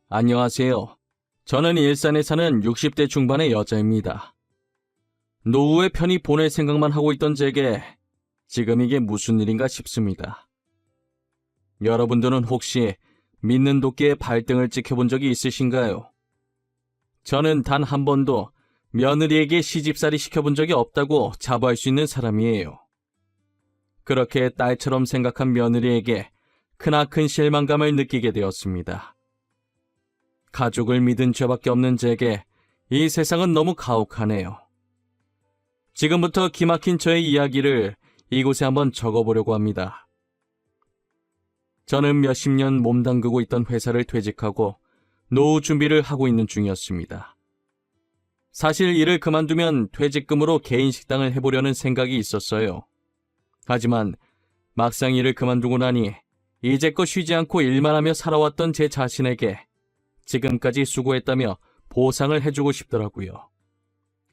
안녕하세요. 저는 일산에 사는 60대 중반의 여자입니다. 노후의 편히 보낼 생각만 하고 있던 제게 지금 이게 무슨 일인가 싶습니다. 여러분들은 혹시 믿는 도끼의 발등을 찍혀본 적이 있으신가요? 저는 단 한 번도 며느리에게 시집살이 시켜본 적이 없다고 자부할 수 있는 사람이에요. 그렇게 딸처럼 생각한 며느리에게 크나큰 실망감을 느끼게 되었습니다. 가족을 믿은 죄밖에 없는 제게 이 세상은 너무 가혹하네요. 지금부터 기막힌 저의 이야기를 이곳에 한번 적어보려고 합니다. 저는 몇십 년 몸담그고 있던 회사를 퇴직하고 노후 준비를 하고 있는 중이었습니다. 사실 일을 그만두면 퇴직금으로 개인 식당을 해보려는 생각이 있었어요. 하지만 막상 일을 그만두고 나니 이제껏 쉬지 않고 일만 하며 살아왔던 제 자신에게 지금까지 수고했다며 보상을 해주고 싶더라고요.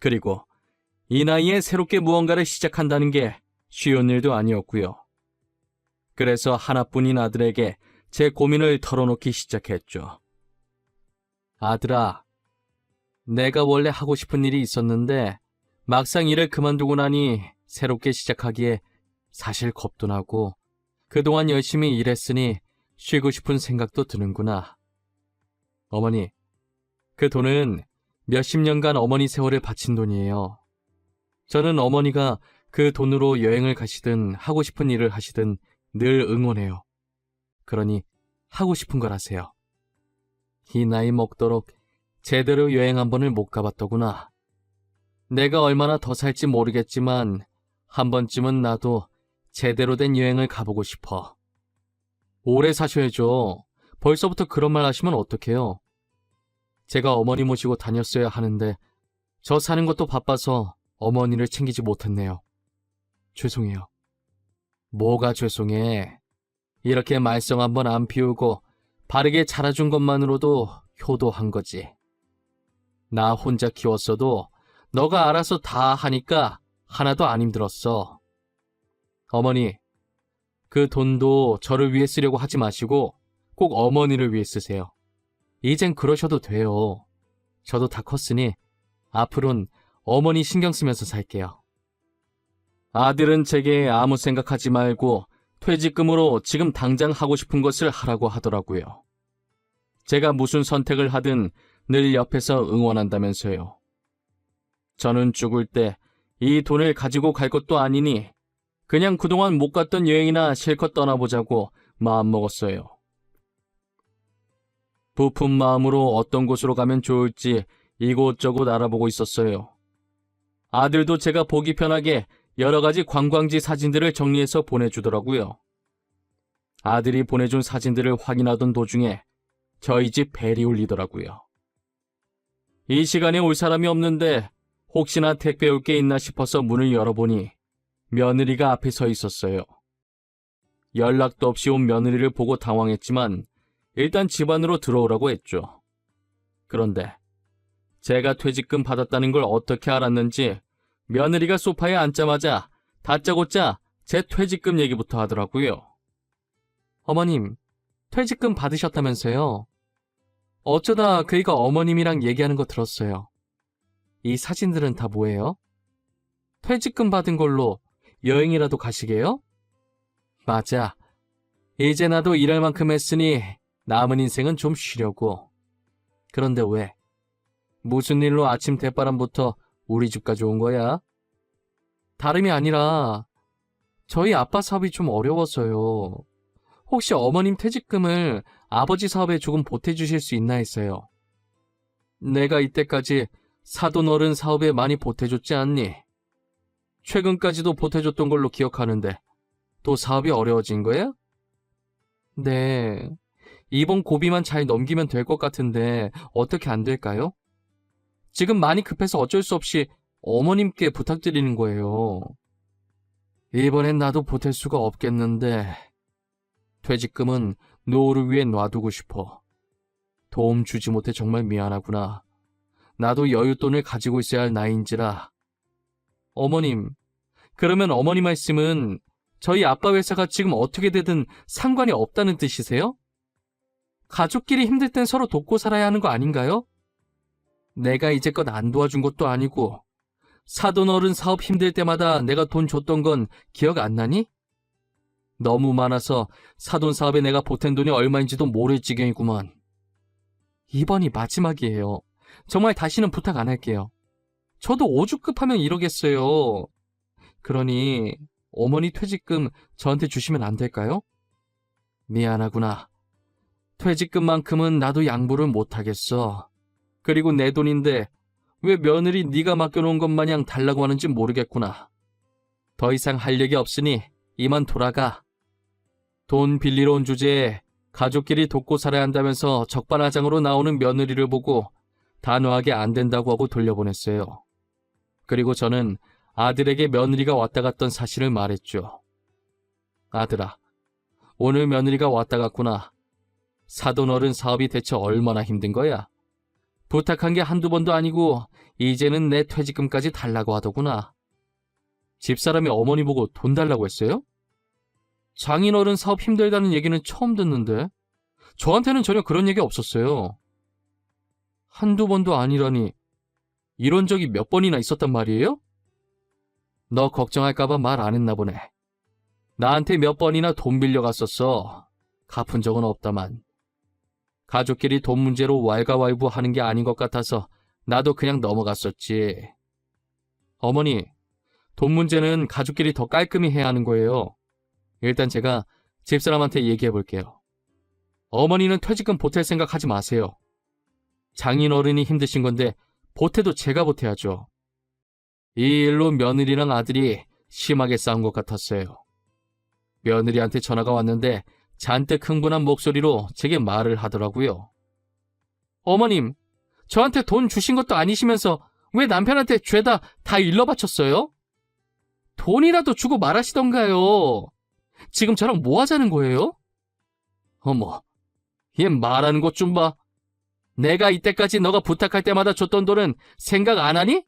그리고 이 나이에 새롭게 무언가를 시작한다는 게 쉬운 일도 아니었고요. 그래서 하나뿐인 아들에게 제 고민을 털어놓기 시작했죠. 아들아, 내가 원래 하고 싶은 일이 있었는데 막상 일을 그만두고 나니 새롭게 시작하기에 사실 겁도 나고 그동안 열심히 일했으니 쉬고 싶은 생각도 드는구나. 어머니, 그 돈은 몇십 년간 어머니 세월을 바친 돈이에요. 저는 어머니가 그 돈으로 여행을 가시든 하고 싶은 일을 하시든 늘 응원해요. 그러니 하고 싶은 걸 하세요. 이 나이 먹도록 제대로 여행 한 번을 못 가봤더구나. 내가 얼마나 더 살지 모르겠지만 한 번쯤은 나도 제대로 된 여행을 가보고 싶어. 오래 사셔야죠. 벌써부터 그런 말 하시면 어떡해요. 제가 어머니 모시고 다녔어야 하는데 저 사는 것도 바빠서 어머니를 챙기지 못했네요. 죄송해요. 뭐가 죄송해. 이렇게 말썽 한번 안 피우고 바르게 자라준 것만으로도 효도한 거지. 나 혼자 키웠어도 너가 알아서 다 하니까 하나도 안 힘들었어. 어머니, 그 돈도 저를 위해 쓰려고 하지 마시고 꼭 어머니를 위해 쓰세요. 이젠 그러셔도 돼요. 저도 다 컸으니 앞으로는 어머니 신경 쓰면서 살게요. 아들은 제게 아무 생각하지 말고 퇴직금으로 지금 당장 하고 싶은 것을 하라고 하더라고요. 제가 무슨 선택을 하든 늘 옆에서 응원한다면서요. 저는 죽을 때 이 돈을 가지고 갈 것도 아니니 그냥 그동안 못 갔던 여행이나 실컷 떠나보자고 마음먹었어요. 부푼 마음으로 어떤 곳으로 가면 좋을지 이곳저곳 알아보고 있었어요. 아들도 제가 보기 편하게 여러 가지 관광지 사진들을 정리해서 보내주더라고요. 아들이 보내준 사진들을 확인하던 도중에 저희 집 벨이 울리더라고요. 이 시간에 올 사람이 없는데 혹시나 택배 올 게 있나 싶어서 문을 열어보니 며느리가 앞에 서 있었어요. 연락도 없이 온 며느리를 보고 당황했지만 일단 집 안으로 들어오라고 했죠. 그런데 제가 퇴직금 받았다는 걸 어떻게 알았는지 며느리가 소파에 앉자마자 다짜고짜 제 퇴직금 얘기부터 하더라고요. 어머님, 퇴직금 받으셨다면서요? 어쩌다 그이가 어머님이랑 얘기하는 거 들었어요. 이 사진들은 다 뭐예요? 퇴직금 받은 걸로 여행이라도 가시게요? 맞아. 이제 나도 일할 만큼 했으니 남은 인생은 좀 쉬려고. 그런데 왜? 무슨 일로 아침 대바람부터 우리 집까지 온 거야? 다름이 아니라 저희 아빠 사업이 좀 어려워서요. 혹시 어머님 퇴직금을 아버지 사업에 조금 보태주실 수 있나 했어요. 내가 이때까지 사돈 어른 사업에 많이 보태줬지 않니? 최근까지도 보태줬던 걸로 기억하는데 또 사업이 어려워진 거야? 네, 이번 고비만 잘 넘기면 될 것 같은데 어떻게 안 될까요? 지금 많이 급해서 어쩔 수 없이 어머님께 부탁드리는 거예요. 이번엔 나도 보탤 수가 없겠는데 퇴직금은 노후를 위해 놔두고 싶어. 도움 주지 못해 정말 미안하구나. 나도 여윳돈을 가지고 있어야 할 나이인지라. 어머님, 그러면 어머니 말씀은 저희 아빠 회사가 지금 어떻게 되든 상관이 없다는 뜻이세요? 가족끼리 힘들 땐 서로 돕고 살아야 하는 거 아닌가요? 내가 이제껏 안 도와준 것도 아니고 사돈 어른 사업 힘들 때마다 내가 돈 줬던 건 기억 안 나니? 너무 많아서 사돈 사업에 내가 보탠 돈이 얼마인지도 모를 지경이구만. 이번이 마지막이에요. 정말 다시는 부탁 안 할게요. 저도 오죽급하면 이러겠어요. 그러니 어머니 퇴직금 저한테 주시면 안 될까요? 미안하구나. 퇴직금만큼은 나도 양보를 못하겠어. 그리고 내 돈인데 왜 며느리 네가 맡겨놓은 것 마냥 달라고 하는지 모르겠구나. 더 이상 할 얘기 없으니 이만 돌아가. 돈 빌리러 온 주제에 가족끼리 돕고 살아야 한다면서 적반하장으로 나오는 며느리를 보고 단호하게 안 된다고 하고 돌려보냈어요. 그리고 저는 아들에게 며느리가 왔다 갔던 사실을 말했죠. 아들아, 오늘 며느리가 왔다 갔구나. 사돈 어른 사업이 대체 얼마나 힘든 거야? 부탁한 게 한두 번도 아니고 이제는 내 퇴직금까지 달라고 하더구나. 집사람이 어머니 보고 돈 달라고 했어요? 장인어른 사업 힘들다는 얘기는 처음 듣는데 저한테는 전혀 그런 얘기 없었어요. 한두 번도 아니라니 이런 적이 몇 번이나 있었단 말이에요? 너 걱정할까봐 말 안 했나 보네. 나한테 몇 번이나 돈 빌려갔었어. 갚은 적은 없다만. 가족끼리 돈 문제로 왈가왈부하는 게 아닌 것 같아서 나도 그냥 넘어갔었지. 어머니, 돈 문제는 가족끼리 더 깔끔히 해야 하는 거예요. 일단 제가 집사람한테 얘기해 볼게요. 어머니는 퇴직금 보탤 생각 하지 마세요. 장인어른이 힘드신 건데 보태도 제가 보태야죠. 이 일로 며느리랑 아들이 심하게 싸운 것 같았어요. 며느리한테 전화가 왔는데 잔뜩 흥분한 목소리로 제게 말을 하더라고요. 어머님, 저한테 돈 주신 것도 아니시면서 왜 남편한테 죄다 다 일러 바쳤어요? 돈이라도 주고 말하시던가요. 지금 저랑 뭐 하자는 거예요? 어머, 얘 말하는 것 좀 봐. 내가 이때까지 너가 부탁할 때마다 줬던 돈은 생각 안 하니?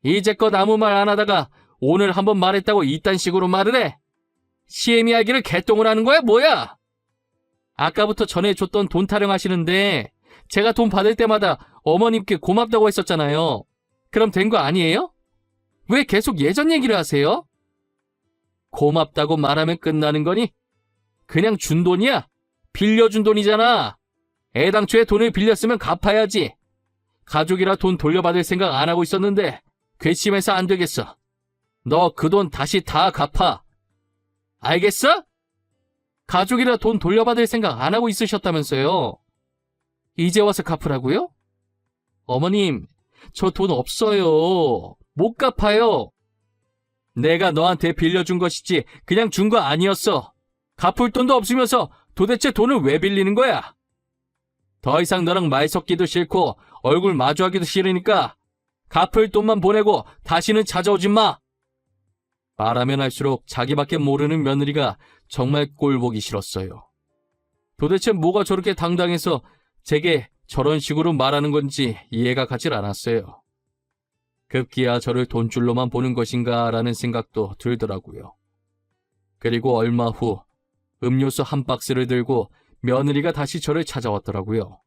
이제껏 아무 말 안 하다가 오늘 한번 말했다고 이딴 식으로 말을 해? 시애미 알기를 개똥을 하는 거야 뭐야? 아까부터 전해줬던 돈 타령하시는데 제가 돈 받을 때마다 어머님께 고맙다고 했었잖아요. 그럼 된 거 아니에요? 왜 계속 예전 얘기를 하세요? 고맙다고 말하면 끝나는 거니? 그냥 준 돈이야? 빌려준 돈이잖아. 애당초에 돈을 빌렸으면 갚아야지. 가족이라 돈 돌려받을 생각 안 하고 있었는데 괘씸해서 안 되겠어. 너 그 돈 다시 다 갚아. 알겠어? 가족이라 돈 돌려받을 생각 안 하고 있으셨다면서요. 이제 와서 갚으라고요? 어머님, 저 돈 없어요. 못 갚아요. 내가 너한테 빌려준 것이지 그냥 준 거 아니었어. 갚을 돈도 없으면서 도대체 돈을 왜 빌리는 거야? 더 이상 너랑 말 섞기도 싫고 얼굴 마주하기도 싫으니까 갚을 돈만 보내고 다시는 찾아오지 마. 말하면 할수록 자기밖에 모르는 며느리가 정말 꼴보기 싫었어요. 도대체 뭐가 저렇게 당당해서 제게 저런 식으로 말하는 건지 이해가 가질 않았어요. 급기야 저를 돈줄로만 보는 것인가 라는 생각도 들더라고요. 그리고 얼마 후 음료수 한 박스를 들고 며느리가 다시 저를 찾아왔더라고요.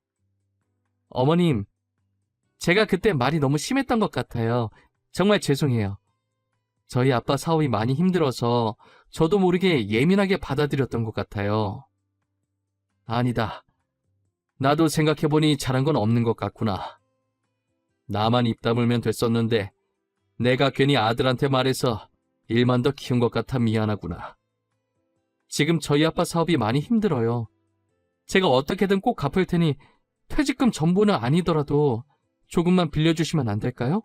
어머님, 제가 그때 말이 너무 심했던 것 같아요. 정말 죄송해요. 저희 아빠 사업이 많이 힘들어서 저도 모르게 예민하게 받아들였던 것 같아요. 아니다. 나도 생각해보니 잘한 건 없는 것 같구나. 나만 입 다물면 됐었는데 내가 괜히 아들한테 말해서 일만 더 키운 것 같아 미안하구나. 지금 저희 아빠 사업이 많이 힘들어요. 제가 어떻게든 꼭 갚을 테니 퇴직금 전부는 아니더라도 조금만 빌려주시면 안 될까요?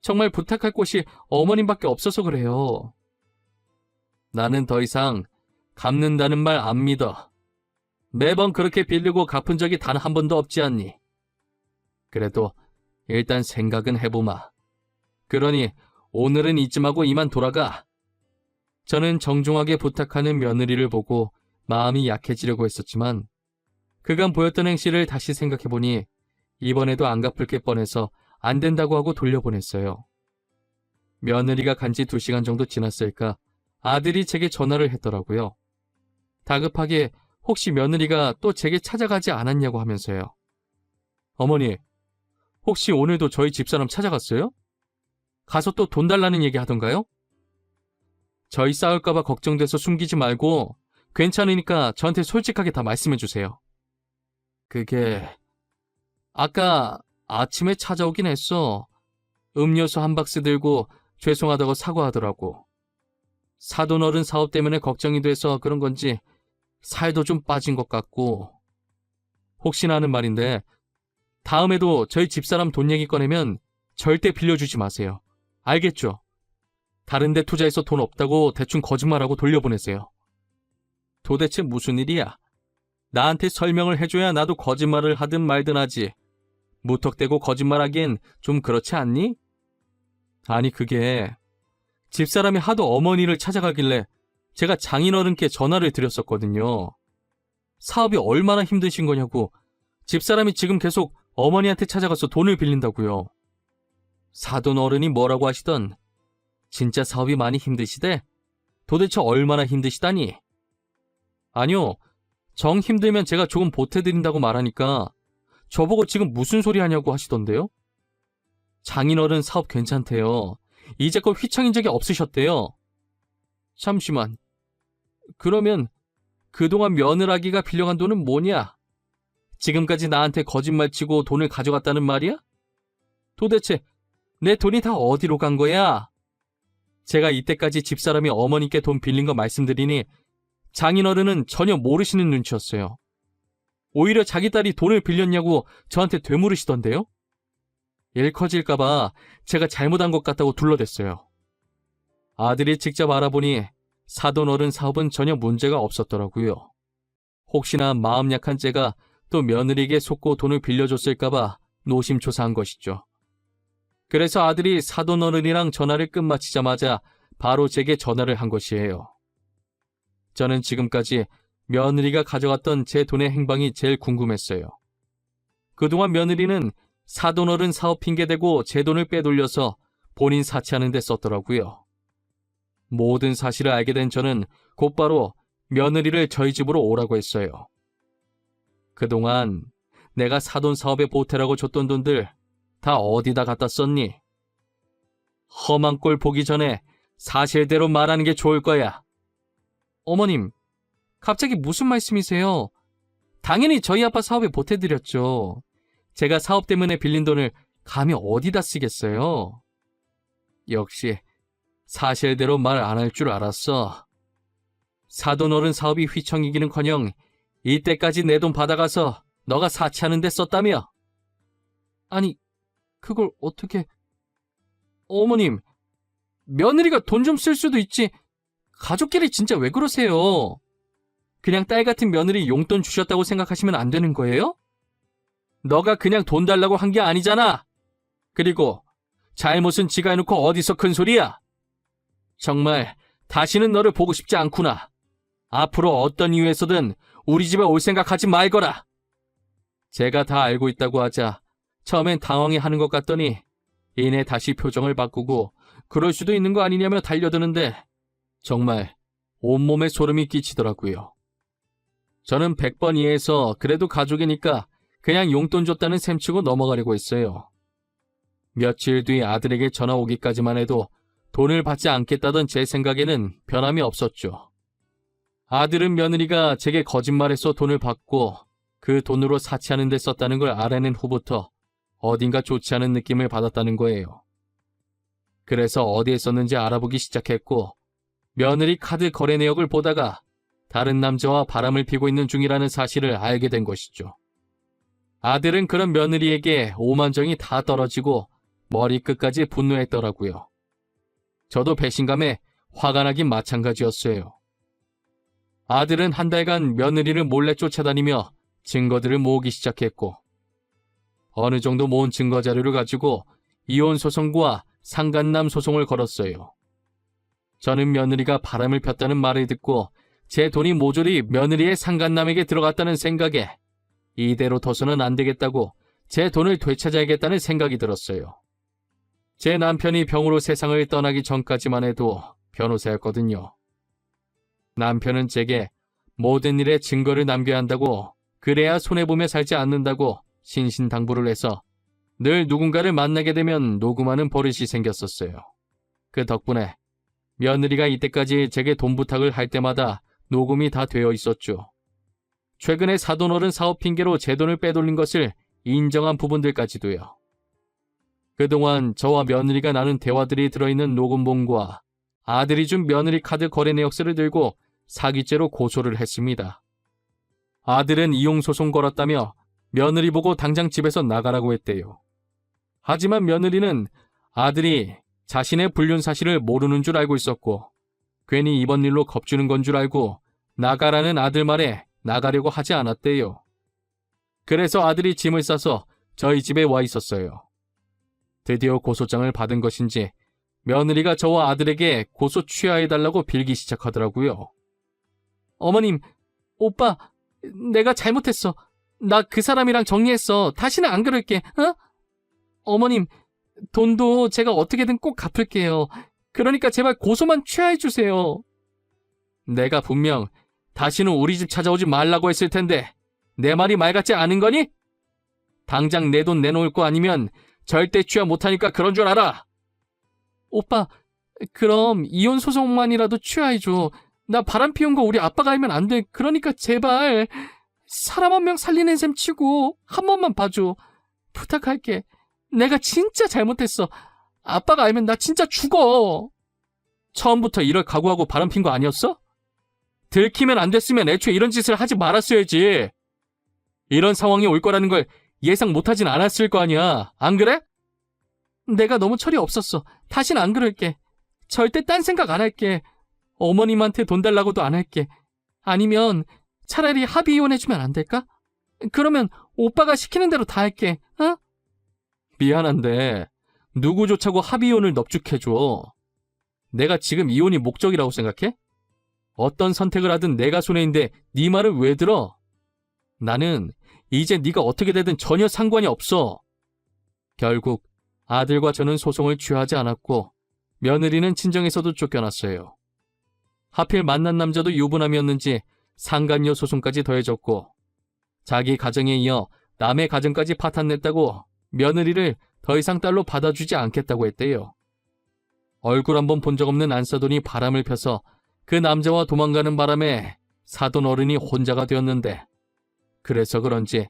정말 부탁할 곳이 어머님밖에 없어서 그래요. 나는 더 이상 갚는다는 말 안 믿어. 매번 그렇게 빌리고 갚은 적이 단 한 번도 없지 않니? 그래도 일단 생각은 해보마. 그러니 오늘은 이쯤하고 이만 돌아가. 저는 정중하게 부탁하는 며느리를 보고 마음이 약해지려고 했었지만 그간 보였던 행실을 다시 생각해보니 이번에도 안 갚을 게 뻔해서 안 된다고 하고 돌려보냈어요. 며느리가 간 지 2시간 정도 지났을까 아들이 제게 전화를 했더라고요. 다급하게 혹시 며느리가 또 제게 찾아가지 않았냐고 하면서요. 어머니, 혹시 오늘도 저희 집사람 찾아갔어요? 가서 또 돈 달라는 얘기 하던가요? 저희 싸울까봐 걱정돼서 숨기지 말고 괜찮으니까 저한테 솔직하게 다 말씀해 주세요. 그게 아까 아침에 찾아오긴 했어. 음료수 한 박스 들고 죄송하다고 사과하더라고. 사돈 사업 때문에 걱정이 돼서 그런 건지 살도 좀 빠진 것 같고. 혹시나 하는 말인데 다음에도 저희 집사람 돈 얘기 꺼내면 절대 빌려주지 마세요. 알겠죠? 다른 데 투자해서 돈 없다고 대충 거짓말하고 돌려보내세요. 도대체 무슨 일이야? 나한테 설명을 해줘야 나도 거짓말을 하든 말든 하지. 무턱대고 거짓말하기엔 좀 그렇지 않니? 아니 그게 집사람이 하도 어머니를 찾아가길래 제가 장인어른께 전화를 드렸었거든요. 사업이 얼마나 힘드신 거냐고. 집사람이 지금 계속 어머니한테 찾아가서 돈을 빌린다고요. 사돈 어른이 뭐라고 하시던 진짜 사업이 많이 힘드시대? 도대체 얼마나 힘드시다니? 아니요. 정 힘들면 제가 조금 보태드린다고 말하니까 저보고 지금 무슨 소리 하냐고 하시던데요? 장인어른 사업 괜찮대요. 이제껏 휘청인 적이 없으셨대요. 잠시만. 그러면 그동안 며느라기가 빌려간 돈은 뭐냐? 지금까지 나한테 거짓말치고 돈을 가져갔다는 말이야? 도대체 내 돈이 다 어디로 간 거야? 제가 이때까지 집사람이 어머니께 돈 빌린 거 말씀드리니 장인어른은 전혀 모르시는 눈치였어요. 오히려 자기 딸이 돈을 빌렸냐고 저한테 되물으시던데요? 일 커질까봐 제가 잘못한 것 같다고 둘러댔어요. 아들이 직접 알아보니 사돈 사업은 전혀 문제가 없었더라고요. 혹시나 마음 약한 제가 또 며느리에게 속고 돈을 빌려줬을까봐 노심초사한 것이죠. 그래서 아들이 사돈 전화를 끝마치자마자 바로 제게 전화를 한 것이에요. 저는 지금까지 며느리가 가져갔던 제 돈의 행방이 제일 궁금했어요. 그동안 며느리는 사돈 사업 핑계대고 제 돈을 빼돌려서 본인 사치하는 데 썼더라고요. 모든 사실을 알게 된 저는 곧바로 며느리를 저희 집으로 오라고 했어요. 그동안 내가 사돈 사업에 보태라고 줬던 돈들 다 어디다 갖다 썼니? 험한 꼴 보기 전에 사실대로 말하는 게 좋을 거야. 어머님, 갑자기 무슨 말씀이세요? 당연히 저희 아빠 사업에 보태드렸죠. 제가 사업 때문에 빌린 돈을 감히 어디다 쓰겠어요? 역시 사실대로 말 안 할 줄 알았어. 사돈 사업이 휘청이기는커녕 이때까지 내 돈 받아가서 너가 사치하는 데 썼다며? 아니, 그걸 어떻게... 어머님, 며느리가 돈 좀 쓸 수도 있지. 가족끼리 진짜 왜 그러세요? 그냥 딸 같은 며느리 용돈 주셨다고 생각하시면 안 되는 거예요? 너가 그냥 돈 달라고 한 게 아니잖아. 그리고 잘못은 지가 해놓고 어디서 큰 소리야? 정말 다시는 너를 보고 싶지 않구나. 앞으로 어떤 이유에서든 우리 집에 올 생각하지 말거라. 제가 다 알고 있다고 하자 처음엔 당황해하는 것 같더니 이내 다시 표정을 바꾸고 그럴 수도 있는 거 아니냐며 달려드는데 정말 온몸에 소름이 끼치더라고요. 저는 100번 이해해서 그래도 가족이니까 그냥 용돈 줬다는 셈치고 넘어가려고 했어요. 며칠 뒤 아들에게 전화 오기까지만 해도 돈을 받지 않겠다던 제 생각에는 변함이 없었죠. 아들은 며느리가 제게 거짓말해서 돈을 받고 그 돈으로 사치하는 데 썼다는 걸 알아낸 후부터 어딘가 좋지 않은 느낌을 받았다는 거예요. 그래서 어디에 썼는지 알아보기 시작했고 며느리 카드 거래 내역을 보다가 다른 남자와 바람을 피고 있는 중이라는 사실을 알게 된 것이죠. 아들은 그런 며느리에게 오만정이 다 떨어지고 머리끝까지 분노했더라고요. 저도 배신감에 화가 나긴 마찬가지였어요. 아들은 한 달간 며느리를 몰래 쫓아다니며 증거들을 모으기 시작했고 어느 정도 모은 증거 자료를 가지고 이혼 소송과 상간남 소송을 걸었어요. 저는 며느리가 바람을 폈다는 말을 듣고 제 돈이 모조리 며느리의 상간남에게 들어갔다는 생각에 이대로 둬서는 안 되겠다고 제 돈을 되찾아야겠다는 생각이 들었어요. 제 남편이 병으로 세상을 떠나기 전까지만 해도 변호사였거든요. 남편은 제게 모든 일에 증거를 남겨야 한다고, 그래야 손해보며 살지 않는다고 신신당부를 해서 늘 누군가를 만나게 되면 녹음하는 버릇이 생겼었어요. 그 덕분에 며느리가 이때까지 제게 돈 부탁을 할 때마다 녹음이 다 되어 있었죠. 최근에 사돈어른 사업 핑계로 제 돈을 빼돌린 것을 인정한 부분들까지도요. 그동안 저와 며느리가 나눈 대화들이 들어있는 녹음본과 아들이 준 며느리 카드 거래 내역서를 들고 사기죄로 고소를 했습니다. 아들은 이용소송 걸었다며 며느리 보고 당장 집에서 나가라고 했대요. 하지만 며느리는 아들이 자신의 불륜 사실을 모르는 줄 알고 있었고 괜히 이번 일로 겁주는 건 줄 알고 나가라는 아들 말에 나가려고 하지 않았대요. 그래서 아들이 짐을 싸서 저희 집에 와 있었어요. 드디어 고소장을 받은 것인지 며느리가 저와 아들에게 고소 취하해달라고 빌기 시작하더라고요. 어머님, 오빠, 내가 잘못했어. 나 그 사람이랑 정리했어. 다시는 안 그럴게. 어? 어머님, 돈도 제가 어떻게든 꼭 갚을게요. 그러니까 제발 고소만 취하해주세요. 내가 분명 다시는 우리 집 찾아오지 말라고 했을 텐데 내 말이 말 같지 않은 거니? 당장 내 돈 내놓을 거 아니면 절대 취하 못하니까 그런 줄 알아. 오빠, 그럼 이혼 소송만이라도 취하해줘. 나 바람 피운 거 우리 아빠가 알면 안 돼. 그러니까 제발 사람 한 명 살리는 셈 치고 한 번만 봐줘. 부탁할게. 내가 진짜 잘못했어. 아빠가 알면 나 진짜 죽어. 처음부터 이럴 각오하고 바람 핀 거 아니었어? 들키면 안 됐으면 애초에 이런 짓을 하지 말았어야지. 이런 상황이 올 거라는 걸 예상 못하진 않았을 거 아니야. 안 그래? 내가 너무 철이 없었어. 다신 안 그럴게. 절대 딴 생각 안 할게. 어머님한테 돈 달라고도 안 할게. 아니면 차라리 합의 이혼해주면 안 될까? 그러면 오빠가 시키는 대로 다 할게. 어? 미안한데 누구조차고 합의 이혼을 넙죽해줘. 내가 지금 이혼이 목적이라고 생각해? 어떤 선택을 하든 내가 손해인데 네 말을 왜 들어? 나는 이제 네가 어떻게 되든 전혀 상관이 없어. 결국 아들과 저는 소송을 취하지 않았고 며느리는 친정에서도 쫓겨났어요. 하필 만난 남자도 유부남이었는지 상간녀 소송까지 더해졌고 자기 가정에 이어 남의 가정까지 파탄냈다고 며느리를 더 이상 딸로 받아주지 않겠다고 했대요. 얼굴 한번 본 적 없는 안사돈이 바람을 펴서 그 남자와 도망가는 바람에 사돈 어른이 혼자가 되었는데 그래서 그런지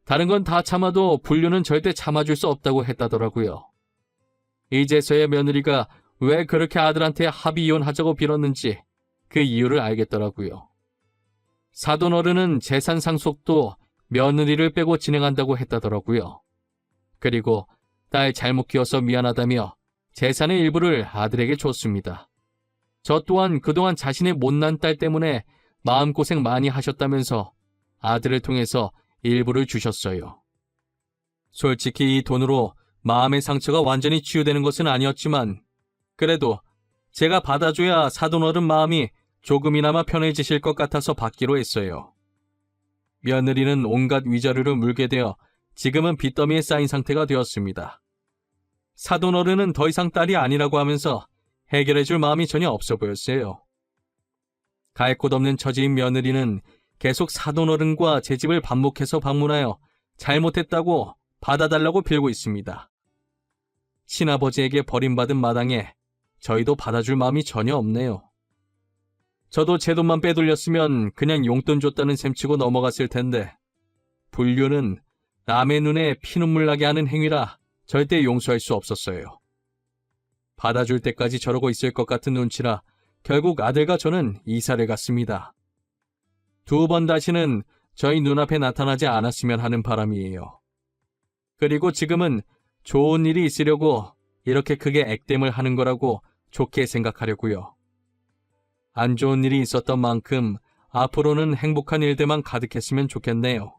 다른 건 다 참아도 불륜은 절대 참아줄 수 없다고 했다더라고요. 이제서야 며느리가 왜 그렇게 아들한테 합의 이혼하자고 빌었는지 그 이유를 알겠더라고요. 사돈 어른은 재산 상속도 며느리를 빼고 진행한다고 했다더라고요. 그리고 딸 잘못 키워서 미안하다며 재산의 일부를 아들에게 줬습니다. 저 또한 그동안 자신의 못난 딸 때문에 마음고생 많이 하셨다면서 아들을 통해서 일부를 주셨어요. 솔직히 이 돈으로 마음의 상처가 완전히 치유되는 것은 아니었지만 그래도 제가 받아줘야 사돈어른 마음이 조금이나마 편해지실 것 같아서 받기로 했어요. 며느리는 온갖 위자료를 물게 되어 지금은 빚더미에 쌓인 상태가 되었습니다. 사돈어른은 더 이상 딸이 아니라고 하면서 해결해줄 마음이 전혀 없어 보였어요. 갈 곳 없는 처지인 며느리는 계속 사돈어른과 제 집을 반복해서 방문하여 잘못했다고 받아달라고 빌고 있습니다. 친아버지에게 버림받은 마당에 저희도 받아줄 마음이 전혀 없네요. 저도 제 돈만 빼돌렸으면 그냥 용돈 줬다는 셈치고 넘어갔을 텐데 불륜은 남의 눈에 피눈물 나게 하는 행위라 절대 용서할 수 없었어요. 받아줄 때까지 저러고 있을 것 같은 눈치라 결국 아들과 저는 이사를 갔습니다. 2번 다시는 저희 눈앞에 나타나지 않았으면 하는 바람이에요. 그리고 지금은 좋은 일이 있으려고 이렇게 크게 액땜을 하는 거라고 좋게 생각하려고요. 안 좋은 일이 있었던 만큼 앞으로는 행복한 일들만 가득했으면 좋겠네요.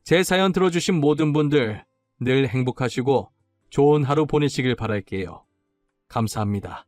제 사연 들어주신 모든 분들 늘 행복하시고 좋은 하루 보내시길 바랄게요. 감사합니다.